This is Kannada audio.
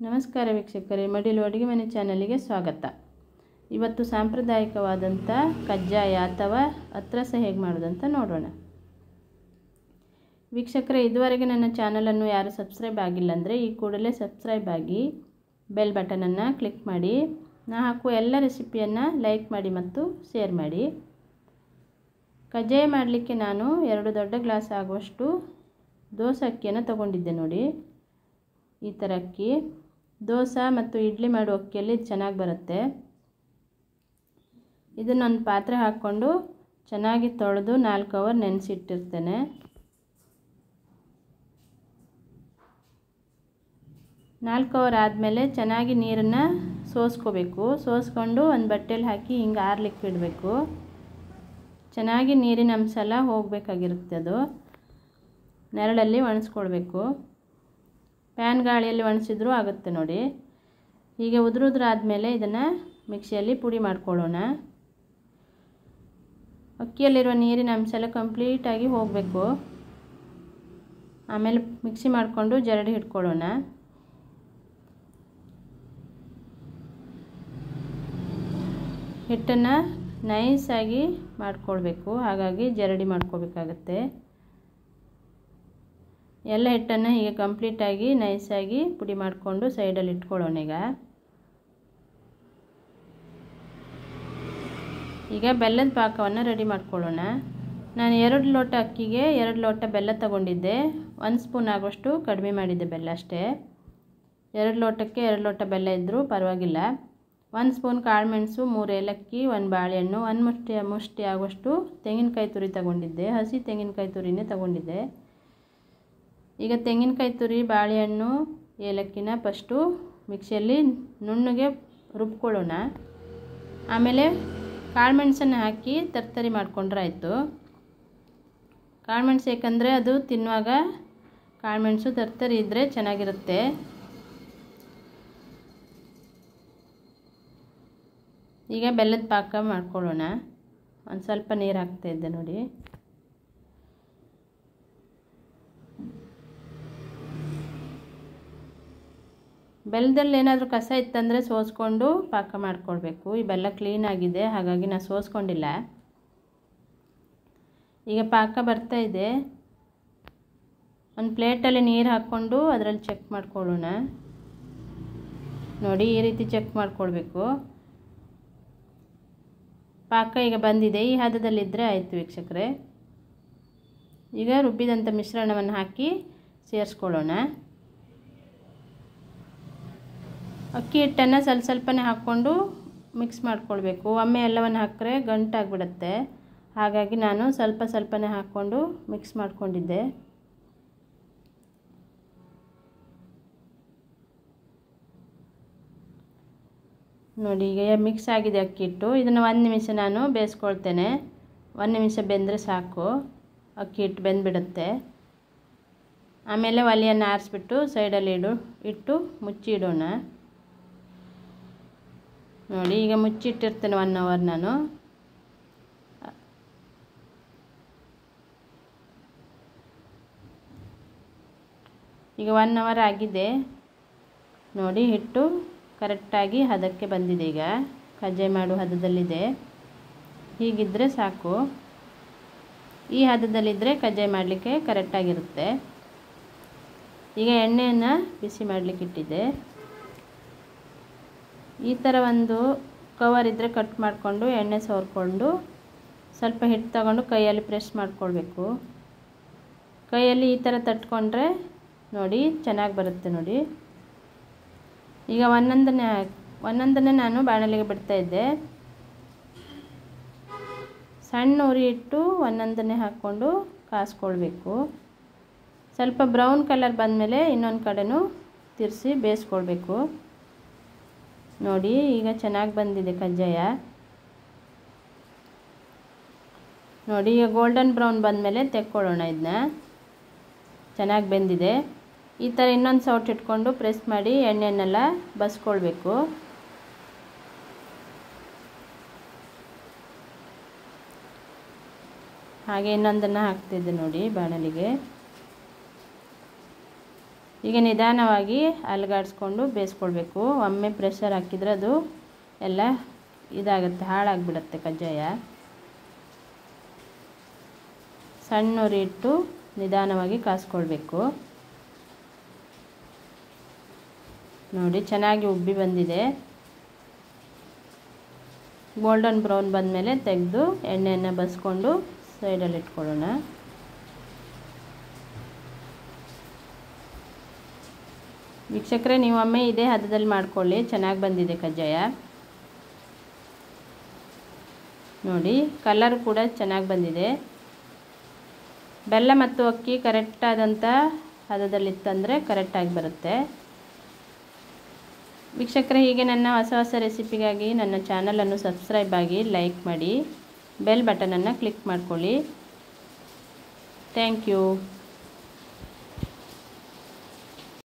ನಮಸ್ಕಾರ ವೀಕ್ಷಕರೇ, ಮಡಿಲು ಅಡುಗೆ ಮನೆ ಚಾನಲಿಗೆ ಸ್ವಾಗತ. ಇವತ್ತು ಸಾಂಪ್ರದಾಯಿಕವಾದಂಥ ಕಜ್ಜಾಯ ಅಥವಾ ಅತ್ರಸ ಹೇಗೆ ಮಾಡೋದಂತ ನೋಡೋಣ. ವೀಕ್ಷಕರೇ, ಇದುವರೆಗೆ ನನ್ನ ಚಾನಲನ್ನು ಯಾರು ಸಬ್ಸ್ಕ್ರೈಬ್ ಆಗಿಲ್ಲ ಅಂದರೆ ಈ ಕೂಡಲೇ ಸಬ್ಸ್ಕ್ರೈಬ್ ಆಗಿ ಬೆಲ್ ಬಟನನ್ನು ಕ್ಲಿಕ್ ಮಾಡಿ. ನಾನು ಹಾಕುವ ಎಲ್ಲ ರೆಸಿಪಿಯನ್ನು ಲೈಕ್ ಮಾಡಿ ಮತ್ತು ಶೇರ್ ಮಾಡಿ. ಕಜ್ಜಾಯ ಮಾಡಲಿಕ್ಕೆ ನಾನು 2 ದೊಡ್ಡ ಗ್ಲಾಸ್ ಆಗುವಷ್ಟು ದೋಸೆ ಅಕ್ಕಿಯನ್ನು ತಗೊಂಡಿದ್ದೆ. ನೋಡಿ, ಈ ಥರ ಅಕ್ಕಿ ದೋಸೆ ಮತ್ತು ಇಡ್ಲಿ ಮಾಡುವ ಅಕ್ಕಿಯಲ್ಲಿ ಚೆನ್ನಾಗಿ ಬರುತ್ತೆ. ಇದನ್ನೊಂದು ಪಾತ್ರೆ ಹಾಕ್ಕೊಂಡು ಚೆನ್ನಾಗಿ ತೊಳೆದು 4 ಅವರ್ ನೆನೆಸಿಟ್ಟಿರ್ತೇನೆ. ನಾಲ್ಕು ಅವರ್ ಆದಮೇಲೆ ಚೆನ್ನಾಗಿ ನೀರನ್ನು ಸೋಸ್ಕೋಬೇಕು. ಸೋಸ್ಕೊಂಡು ಒಂದು ಬಟ್ಟೆಯಲ್ಲಿ ಹಾಕಿ ಹಿಂಗೆ ಆರ್ಲಿಕ್ಕೆ ಇಡಬೇಕು. ಚೆನ್ನಾಗಿ ನೀರಿನ ಅಂಶ ಎಲ್ಲ ಹೋಗಬೇಕಾಗಿರುತ್ತೆ. ಅದು ನೆರಳಲ್ಲಿ ಒಣಸ್ಕೊಳ್ಬೇಕು. ಪ್ಯಾನ್ ಗಾಳಿಯಲ್ಲಿ ಒಣಸಿದ್ರೂ ಆಗುತ್ತೆ. ನೋಡಿ, ಹೀಗೆ ಉದುರಾದ್ಮೇಲೆ ಇದನ್ನು ಮಿಕ್ಸಿಯಲ್ಲಿ ಪುಡಿ ಮಾಡ್ಕೊಳ್ಳೋಣ. ಅಕ್ಕಿಯಲ್ಲಿರುವ ನೀರಿನ ಅಂಶ ಎಲ್ಲ ಕಂಪ್ಲೀಟಾಗಿ ಹೋಗಬೇಕು. ಆಮೇಲೆ ಮಿಕ್ಸಿ ಮಾಡಿಕೊಂಡು ಜರಡಿ ಹಿಡ್ಕೊಳ್ಳೋಣ. ಹಿಟ್ಟನ್ನು ನೈಸಾಗಿ ಮಾಡ್ಕೊಳ್ಬೇಕು, ಹಾಗಾಗಿ ಜರಡಿ ಮಾಡ್ಕೋಬೇಕಾಗತ್ತೆ. ಎಲ್ಲ ಹಿಟ್ಟನ್ನು ಹೀಗೆ ಕಂಪ್ಲೀಟಾಗಿ ನೈಸಾಗಿ ಪುಡಿ ಮಾಡಿಕೊಂಡು ಸೈಡಲ್ಲಿ ಇಟ್ಕೊಳ್ಳೋಣ. ಈಗ ಬೆಲ್ಲದ ಪಾಕವನ್ನು ರೆಡಿ ಮಾಡ್ಕೊಳ್ಳೋಣ. ನಾನು 2 ಲೋಟ ಅಕ್ಕಿಗೆ 2 ಲೋಟ ಬೆಲ್ಲ ತಗೊಂಡಿದ್ದೆ. 1 ಸ್ಪೂನ್ ಆಗೋಷ್ಟು ಕಡಿಮೆ ಮಾಡಿದ್ದೆ ಬೆಲ್ಲ ಅಷ್ಟೇ. 2 ಲೋಟಕ್ಕೆ 2 ಲೋಟ ಬೆಲ್ಲ ಇದ್ದರೂ ಪರವಾಗಿಲ್ಲ. 1 ಸ್ಪೂನ್ ಕಾಳುಮೆಣಸು, 3 ಏಲಕ್ಕಿ, 1 ಬಾಳೆಹಣ್ಣು, 1 ಮುಷ್ಟಿ ಆಗೋಷ್ಟು ತೆಂಗಿನಕಾಯಿ ತುರಿ ತಗೊಂಡಿದ್ದೆ. ಹಸಿ ತೆಂಗಿನಕಾಯಿ ತುರಿನೇ ತಗೊಂಡಿದ್ದೆ. ಈಗ ತೆಂಗಿನಕಾಯಿ ತುರಿ, ಬಾಳೆಹಣ್ಣು, ಏಲಕ್ಕಿನ ಫಸ್ಟು ಮಿಕ್ಸಿಯಲ್ಲಿ ನುಣ್ಣಗೆ ರುಬ್ಕೊಳ್ಳೋಣ. ಆಮೇಲೆ ಕಾಳುಮೆಣಸನ್ನು ಹಾಕಿ ತರ್ತರಿ ಮಾಡಿಕೊಂಡ್ರೆ ಆಯಿತು. ಕಾಳುಮೆಣಸು ಏಕೆಂದರೆ ಅದು ತಿನ್ನುವಾಗ ಕಾಳುಮೆಣಸು ತರ್ತರಿ ಇದ್ದರೆ ಚೆನ್ನಾಗಿರುತ್ತೆ. ಈಗ ಬೆಲ್ಲದ ಪಾಕ ಮಾಡ್ಕೊಳ್ಳೋಣ. ಒಂದು ಸ್ವಲ್ಪ ನೀರು ಹಾಕ್ತಾಯಿದ್ದೆ. ನೋಡಿ, ಬೆಲ್ಲದಲ್ಲಿ ಏನಾದರೂ ಕಸ ಇತ್ತಂದರೆ ಸೋಸ್ಕೊಂಡು ಪಾಕ ಮಾಡ್ಕೊಳ್ಬೇಕು. ಈ ಬೆಲ್ಲ ಕ್ಲೀನಾಗಿದೆ, ಹಾಗಾಗಿ ನಾನು ಸೋಸ್ಕೊಂಡಿಲ್ಲ. ಈಗ ಪಾಕ ಬರ್ತಾ ಇದೆ. ಒಂದು ಪ್ಲೇಟಲ್ಲಿ ನೀರು ಹಾಕ್ಕೊಂಡು ಅದರಲ್ಲಿ ಚೆಕ್ ಮಾಡ್ಕೊಳ್ಳೋಣ. ನೋಡಿ, ಈ ರೀತಿ ಚೆಕ್ ಮಾಡ್ಕೊಳ್ಬೇಕು. ಪಾಕ ಈಗ ಬಂದಿದೆ. ಈ ಹದದಲ್ಲಿದ್ದರೆ ಆಯಿತು ವೀಕ್ಷಕರೇ. ಈಗ ರುಬ್ಬಿದಂಥ ಮಿಶ್ರಣವನ್ನು ಹಾಕಿ ಸೇರಿಸ್ಕೊಳ್ಳೋಣ. ಅಕ್ಕಿ ಹಿಟ್ಟನ್ನು ಸ್ವಲ್ಪನೇ ಹಾಕ್ಕೊಂಡು ಮಿಕ್ಸ್ ಮಾಡ್ಕೊಳ್ಬೇಕು. ಒಮ್ಮೆ ಎಲ್ಲವನ್ನು ಹಾಕಿದ್ರೆ ಗಂಟಾಗಿಬಿಡುತ್ತೆ. ಹಾಗಾಗಿ ನಾನು ಸ್ವಲ್ಪನೇ ಹಾಕ್ಕೊಂಡು ಮಿಕ್ಸ್ ಮಾಡ್ಕೊಂಡಿದ್ದೆ. ನೋಡಿ, ಈಗ ಮಿಕ್ಸ್ ಆಗಿದೆ ಅಕ್ಕಿ ಹಿಟ್ಟು. ಇದನ್ನು 1 ನಿಮಿಷ ನಾನು ಬೇಯಿಸ್ಕೊಳ್ತೇನೆ. 1 ನಿಮಿಷ ಬೆಂದರೆ ಸಾಕು, ಅಕ್ಕಿ ಹಿಟ್ಟು ಬೆಂದ್ಬಿಡುತ್ತೆ. ಆಮೇಲೆ ಒಲೆಯನ್ನು ಆರಿಸ್ಬಿಟ್ಟು ಸೈಡಲ್ಲಿ ಇಟ್ಟು ಮುಚ್ಚಿ ಇಡೋಣ. ನೋಡಿ, ಈಗ ಮುಚ್ಚಿಟ್ಟಿರ್ತೇನೆ 1 ಅವರ್ ನಾನು. ಈಗ 1 ಅವರ್ ಆಗಿದೆ. ನೋಡಿ, ಹಿಟ್ಟು ಕರೆಕ್ಟಾಗಿ ಹದಕ್ಕೆ ಬಂದಿದೆ. ಈಗ ಕಜ್ಜಾಯ ಮಾಡುವ ಹದದಲ್ಲಿದೆ. ಹೀಗಿದ್ದರೆ ಸಾಕು. ಈ ಹದದಲ್ಲಿದ್ದರೆ ಕಜ್ಜಾಯ ಮಾಡಲಿಕ್ಕೆ ಕರೆಕ್ಟಾಗಿರುತ್ತೆ. ಈಗ ಎಣ್ಣೆಯನ್ನು ಬಿಸಿ ಮಾಡಲಿಕ್ಕೆ ಇಟ್ಟಿದ್ದೆ. ಈ ಥರ ಒಂದು ಕವರ್ ಇದ್ದರೆ ಕಟ್ ಮಾಡಿಕೊಂಡು ಎಣ್ಣೆ ಸವರ್ಕೊಂಡು ಸ್ವಲ್ಪ ಹಿಟ್ಟು ತಗೊಂಡು ಕೈಯಲ್ಲಿ ಪ್ರೆಸ್ ಮಾಡ್ಕೊಳ್ಬೇಕು. ಕೈಯಲ್ಲಿ ಈ ಥರ ತಟ್ಕೊಂಡ್ರೆ ನೋಡಿ ಚೆನ್ನಾಗಿ ಬರುತ್ತೆ. ನೋಡಿ, ಈಗ ಒಂದೊಂದನ್ನೇ ನಾನು ಬಾಣಲೆಗೆ ಬಿಡ್ತಾಯಿದ್ದೆ. ಸಣ್ಣ ಉರಿ ಇಟ್ಟು ಒಂದೊಂದನ್ನೇ ಹಾಕ್ಕೊಂಡು ಕಾಸ್ಕೊಳ್ಬೇಕು. ಸ್ವಲ್ಪ ಬ್ರೌನ್ ಕಲರ್ ಬಂದಮೇಲೆ ಇನ್ನೊಂದು ಕಡೆನೂ ತಿರ್ಸಿ ಬೇಯಿಸ್ಕೊಳ್ಬೇಕು. ನೋಡಿ, ಈಗ ಚೆನ್ನಾಗಿ ಬಂದಿದೆ ಕಜ್ಜಾಯ. ನೋಡಿ, ಈಗ ಗೋಲ್ಡನ್ ಬ್ರೌನ್ ಬಂದಮೇಲೆ ತೆಕ್ಕೊಳ್ಳೋಣ. ಇದನ್ನ ಚೆನ್ನಾಗಿ ಬೆಂದಿದೆ. ಈ ಥರ ಇನ್ನೊಂದು ಸೌಟ್ ಇಟ್ಕೊಂಡು ಪ್ರೆಸ್ ಮಾಡಿ ಎಣ್ಣೆಯನ್ನೆಲ್ಲ ಬಸ್ಕೊಳ್ಬೇಕು. ಹಾಗೆ ಇನ್ನೊಂದನ್ನು ಹಾಕ್ತಿದ್ದೆ. ನೋಡಿ, ಬಾಣಲಿಗೆ ಈಗ ನಿಧಾನವಾಗಿ ಅಲುಗಾಡಿಸ್ಕೊಂಡು ಬೇಯಿಸ್ಕೊಳ್ಬೇಕು. ಒಮ್ಮೆ ಪ್ರೆಷರ್ ಹಾಕಿದರೆ ಅದು ಎಲ್ಲ ಇದಾಗುತ್ತೆ, ಹಾಳಾಗಿಬಿಡುತ್ತೆ ಕಜ್ಜಾಯ. ಸಣ್ಣ ಉರಿ ಇಟ್ಟು ನಿಧಾನವಾಗಿ ಕಾಸ್ಕೊಳ್ಬೇಕು. ನೋಡಿ ಚೆನ್ನಾಗಿ ಉಬ್ಬಿ ಬಂದಿದೆ. ಗೋಲ್ಡನ್ ಬ್ರೌನ್ ಬಂದಮೇಲೆ ತೆಗೆದು ಎಣ್ಣೆಯನ್ನು ಬಸ್ಕೊಂಡು ಸೈಡಲ್ಲಿ ಇಟ್ಕೊಳ್ಳೋಣ. ವೀಕ್ಷಕರೇ, ನೀವು ಒಮ್ಮೆ ಇದೇ ಹದದಲ್ಲಿ ಮಾಡ್ಕೊಳ್ಳಿ, ಚೆನ್ನಾಗಿ ಬಂದಿದೆ ಕಜ್ಜಾಯ. ನೋಡಿ ಕಲರ್ ಕೂಡ ಚೆನ್ನಾಗಿ ಬಂದಿದೆ. ಬೆಲ್ಲ ಮತ್ತು ಅಕ್ಕಿ ಕರೆಕ್ಟಾದಂಥ ಹದದಲ್ಲಿತ್ತಂದರೆ ಕರೆಕ್ಟಾಗಿ ಬರುತ್ತೆ. ವೀಕ್ಷಕರೇ, ಹೀಗೆ ನನ್ನ ಹೊಸ ಹೊಸ ರೆಸಿಪಿಗಾಗಿ ನನ್ನ ಚಾನಲನ್ನು ಸಬ್ಸ್ಕ್ರೈಬ್ ಆಗಿ, ಲೈಕ್ ಮಾಡಿ, ಬೆಲ್ ಬಟನನ್ನು ಕ್ಲಿಕ್ ಮಾಡ್ಕೊಳ್ಳಿ. Thank you.